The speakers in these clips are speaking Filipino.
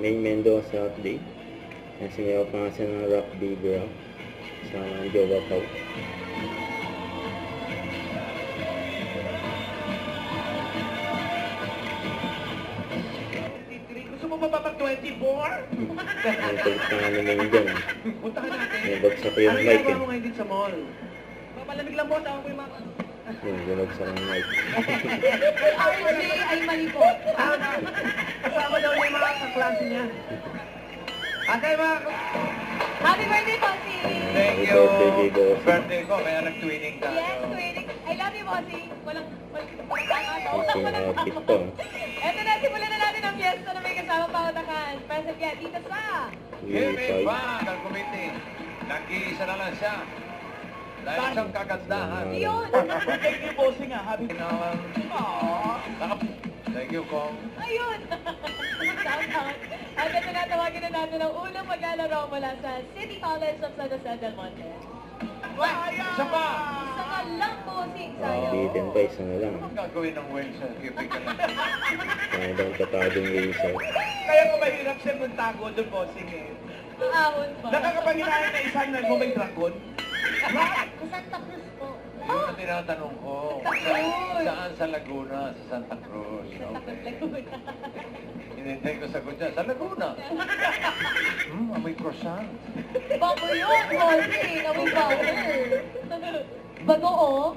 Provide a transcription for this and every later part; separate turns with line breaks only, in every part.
May Mendoza update. Yan, sumiyaw pa nga siya ng rock baby rock. Sama ang jowa Pao.
Gusto mo ba mag-24?
Ang kulit na nga naman dyan.
Punta ka natin.
May bagsak yung
Ano
mic
ginagawa
eh.
mo ngayon din sa mall? Malamig lang boss, ako ko yung mga...
Yun, binagsak ang mic.
RJ ay mali po.
Kasama daw niya yung mga kaklase niya. Okay mga...
Happy birthday, Bossy!
Thank
Happy
you.
birthday, kay Bossy.
Birthday ko, kaya nag-twinning tayo.
Yes, twinning. I love you, Bossy. Walang
Matching outfit pa.
Eto na, simulan na natin ang fiesta na may kasama pautakan. Present yan, dito sa...
Jimmy
Unified.
Bang, ang committee. Nag-iisa na lang siya. Dahil siyang kagandahan.
Yun!
Thank you, bossing ah. Happy Thank you, Kong.
Ayun! Shout out! At ito na, tawagin na natin ang unang maglalaro mula sa City College of San Jose del Monte.
Isa pa!
Isa ka lang, Bossing,
Ah,
sayang.
bitin pa, isa na lang.
Anong gagawin ng Wales sa cubicle?
Kaya daw katadong laser.
Kaya ko mahirap siya kung tago doon, bossing eh.
Ahon pa.
Nakakapanginahin na isang nagmumay dragon?
Sa Santa Cruz po.
Yun ang tinatanong ko.
Santa Cruz.
Saan sa Laguna? Sa Santa Cruz.
Santa Cruz,
Okay.
Laguna.
Hinintay ko sagot dyan. Sa Laguna. Amoy croissant.
Bago yun, Bossing. Amoy bawal. Bago, oh.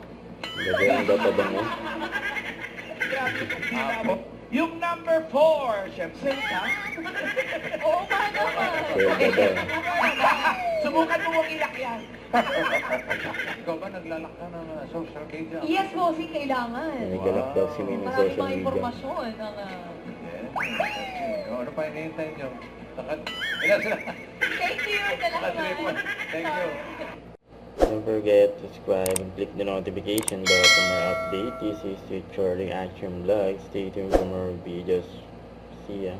Gagawin ang batabango.
Yung number 4, syempre ka.
Oo, paano ba?
Selva daw.
Subukan mo mong ilak yan. Ikaw ba naglalak ka ng social media?
Yes, Bossing, kailangan.
Nanigalak daw si May ng
Maraming
social
mga
media.
impormasyon ang...
Ano pa hinihintay nyo? Ilan sila?
Thank you sa lahat.
Thank you.
Don't forget to subscribe and click the notification bell for more update. This is the Charlie Action Vlog. Stay tuned for more videos. See ya.